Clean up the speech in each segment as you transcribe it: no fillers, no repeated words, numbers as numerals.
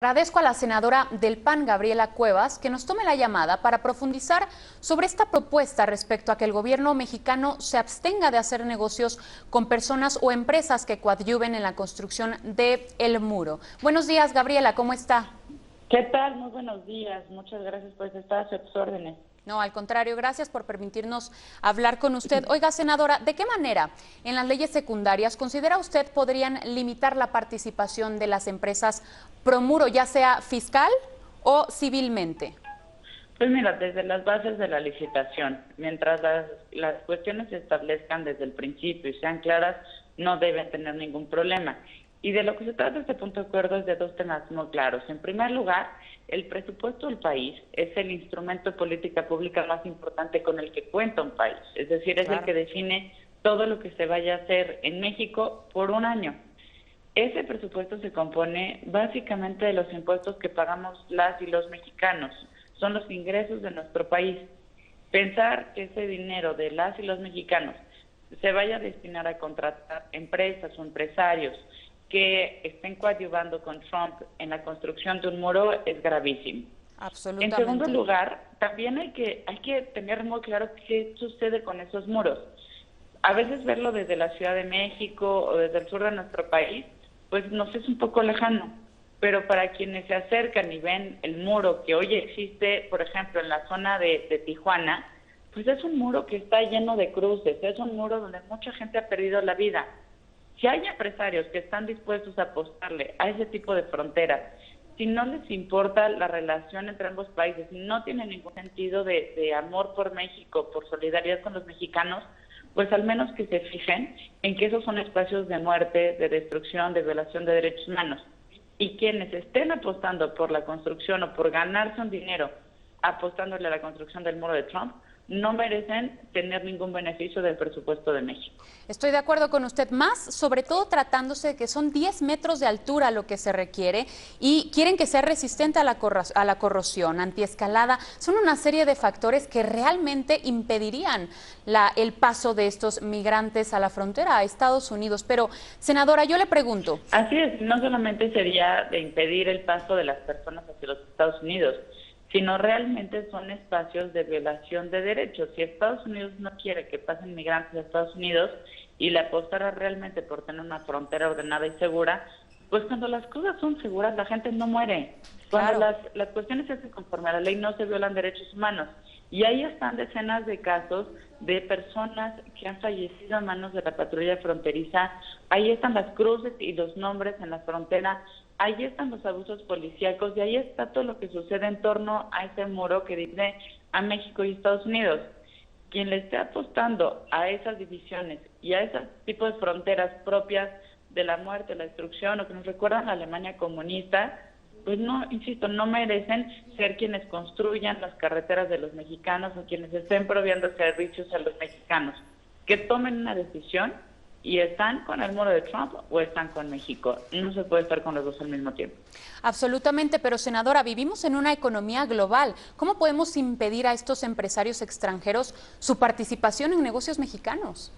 Agradezco a la senadora del PAN, Gabriela Cuevas, que nos tome la llamada para profundizar sobre esta propuesta respecto a que el gobierno mexicano se abstenga de hacer negocios con personas o empresas que coadyuven en la construcción del muro. Buenos días, Gabriela, ¿cómo está? ¿Qué tal? Muy buenos días. Muchas gracias por estar a sus órdenes. No, al contrario, gracias por permitirnos hablar con usted. Oiga, senadora, ¿de qué manera en las leyes secundarias considera usted podrían limitar la participación de las empresas promuro, ya sea fiscal o civilmente? Pues mira, desde las bases de la licitación, mientras las cuestiones se establezcan desde el principio y sean claras, no deben tener ningún problema. Y de lo que se trata este punto de acuerdo es de dos temas muy claros. En primer lugar, el presupuesto del país es el instrumento de política pública más importante con el que cuenta un país. Es decir, es el que define todo lo que se vaya a hacer en México por un año. Ese presupuesto se compone básicamente de los impuestos que pagamos las y los mexicanos. Son los ingresos de nuestro país. Pensar que ese dinero de las y los mexicanos se vaya a destinar a contratar empresas o empresarios que estén coadyuvando con Trump en la construcción de un muro es gravísimo. Absolutamente. En segundo lugar, también hay que tener muy claro qué sucede con esos muros. A veces verlo desde la Ciudad de México o desde el sur de nuestro país, pues nos es un poco lejano. Pero para quienes se acercan y ven el muro que hoy existe, por ejemplo, en la zona de Tijuana, pues es un muro que está lleno de cruces, es un muro donde mucha gente ha perdido la vida. Si hay empresarios que están dispuestos a apostarle a ese tipo de fronteras, si no les importa la relación entre ambos países, si no tienen ningún sentido de amor por México, por solidaridad con los mexicanos, pues al menos que se fijen en que esos son espacios de muerte, de destrucción, de violación de derechos humanos. Y quienes estén apostando por la construcción o por ganarse un dinero apostándole a la construcción del muro de Trump, no merecen tener ningún beneficio del presupuesto de México. Estoy de acuerdo con usted, más sobre todo tratándose de que son 10 metros de altura lo que se requiere y quieren que sea resistente a la corrosión, antiescalada. Son una serie de factores que realmente impedirían el paso de estos migrantes a la frontera, a Estados Unidos. Pero, senadora, yo le pregunto. Así es, no solamente sería de impedir el paso de las personas hacia los Estados Unidos, sino realmente son espacios de violación de derechos. Si Estados Unidos no quiere que pasen migrantes a Estados Unidos y le apostara realmente por tener una frontera ordenada y segura, pues cuando las cosas son seguras la gente no muere. Cuando las cuestiones se hacen conforme a la ley no se violan derechos humanos. Y ahí están decenas de casos de personas que han fallecido a manos de la patrulla fronteriza. Ahí están las cruces y los nombres en la frontera. Ahí están los abusos policíacos y ahí está todo lo que sucede en torno a ese muro que divide a México y Estados Unidos. Quien le esté apostando a esas divisiones y a ese tipo de fronteras propias de la muerte, la destrucción o que nos recuerdan a la Alemania comunista, pues no, insisto, no merecen ser quienes construyan las carreteras de los mexicanos o quienes estén proviendo servicios a los mexicanos. Que tomen una decisión y están con el muro de Trump o están con México. No se puede estar con los dos al mismo tiempo. Absolutamente, pero senadora, vivimos en una economía global. ¿Cómo podemos impedir a estos empresarios extranjeros su participación en negocios mexicanos?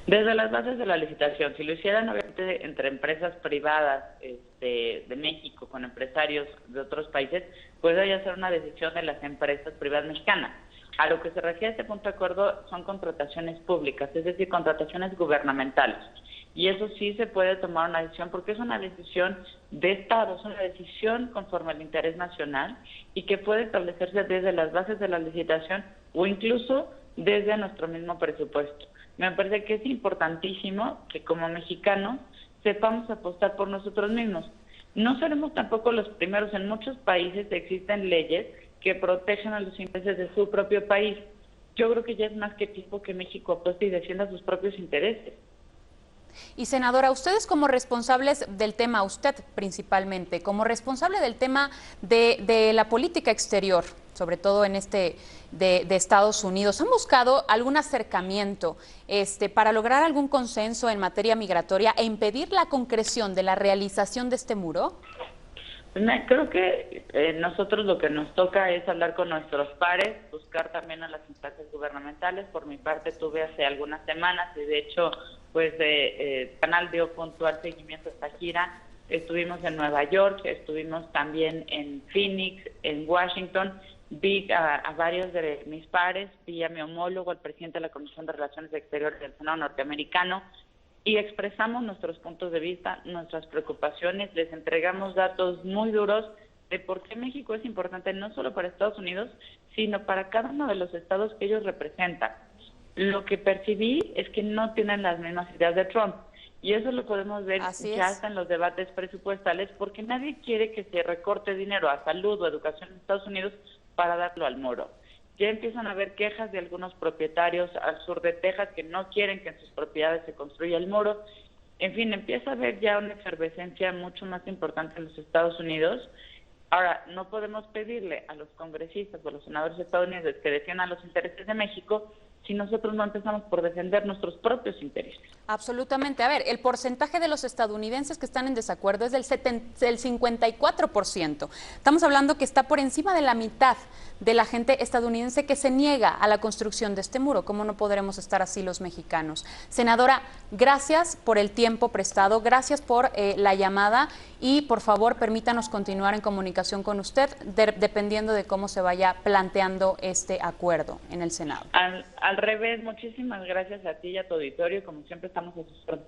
Desde las bases de la licitación, si lo hicieran obviamente entre empresas privadas de México con empresarios de otros países, pues debe ser una decisión de las empresas privadas mexicanas. A lo que se refiere a este punto de acuerdo son contrataciones públicas, es decir, contrataciones gubernamentales. Y eso sí se puede tomar una decisión porque es una decisión de Estado, es una decisión conforme al interés nacional y que puede establecerse desde las bases de la licitación o incluso desde nuestro mismo presupuesto. Me parece que es importantísimo que como mexicanos sepamos apostar por nosotros mismos. No seremos tampoco los primeros. En muchos países existen leyes que protegen a los intereses de su propio país. Yo creo que ya es más que tiempo que México apueste y defienda sus propios intereses. Y senadora, ustedes como responsables del tema, usted principalmente, como responsable del tema de la política exterior, sobre todo en de Estados Unidos, ¿han buscado algún acercamiento para lograr algún consenso en materia migratoria e impedir la concreción de la realización de este muro? Creo que nosotros lo que nos toca es hablar con nuestros pares, buscar también a las instancias gubernamentales. Por mi parte tuve hace algunas semanas y de hecho pues el canal dio puntual seguimiento a esta gira estuvimos en Nueva York, estuvimos también en Phoenix, en Washington, vi a varios de mis pares, vi a mi homólogo, al presidente de la Comisión de Relaciones Exteriores del Senado norteamericano, y expresamos nuestros puntos de vista, nuestras preocupaciones, les entregamos datos muy duros de por qué México es importante no solo para Estados Unidos, sino para cada uno de los estados que ellos representan. Lo que percibí es que no tienen las mismas ideas de Trump, y eso lo podemos ver ya hasta en los debates presupuestales, porque nadie quiere que se recorte dinero a salud o educación en Estados Unidos para darlo al muro. Ya empiezan a haber quejas de algunos propietarios al sur de Texas que no quieren que en sus propiedades se construya el muro. En fin, empieza a haber ya una efervescencia mucho más importante en los Estados Unidos. Ahora, no podemos pedirle a los congresistas o a los senadores estadounidenses que defiendan los intereses de México si nosotros no empezamos por defender nuestros propios intereses. Absolutamente. A ver, el porcentaje de los estadounidenses que están en desacuerdo es del 54%. Estamos hablando que está por encima de la mitad de la gente estadounidense que se niega a la construcción de este muro. ¿Cómo no podremos estar así los mexicanos? Senadora, gracias por el tiempo prestado, gracias por la llamada y por favor permítanos continuar en comunicación con usted dependiendo de cómo se vaya planteando este acuerdo en el Senado. Al revés, muchísimas gracias a ti y a tu auditorio, como siempre estamos a sus órdenes.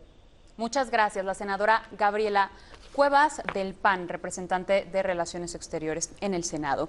Muchas gracias, la senadora Gabriela Cuevas del PAN, representante de Relaciones Exteriores en el Senado.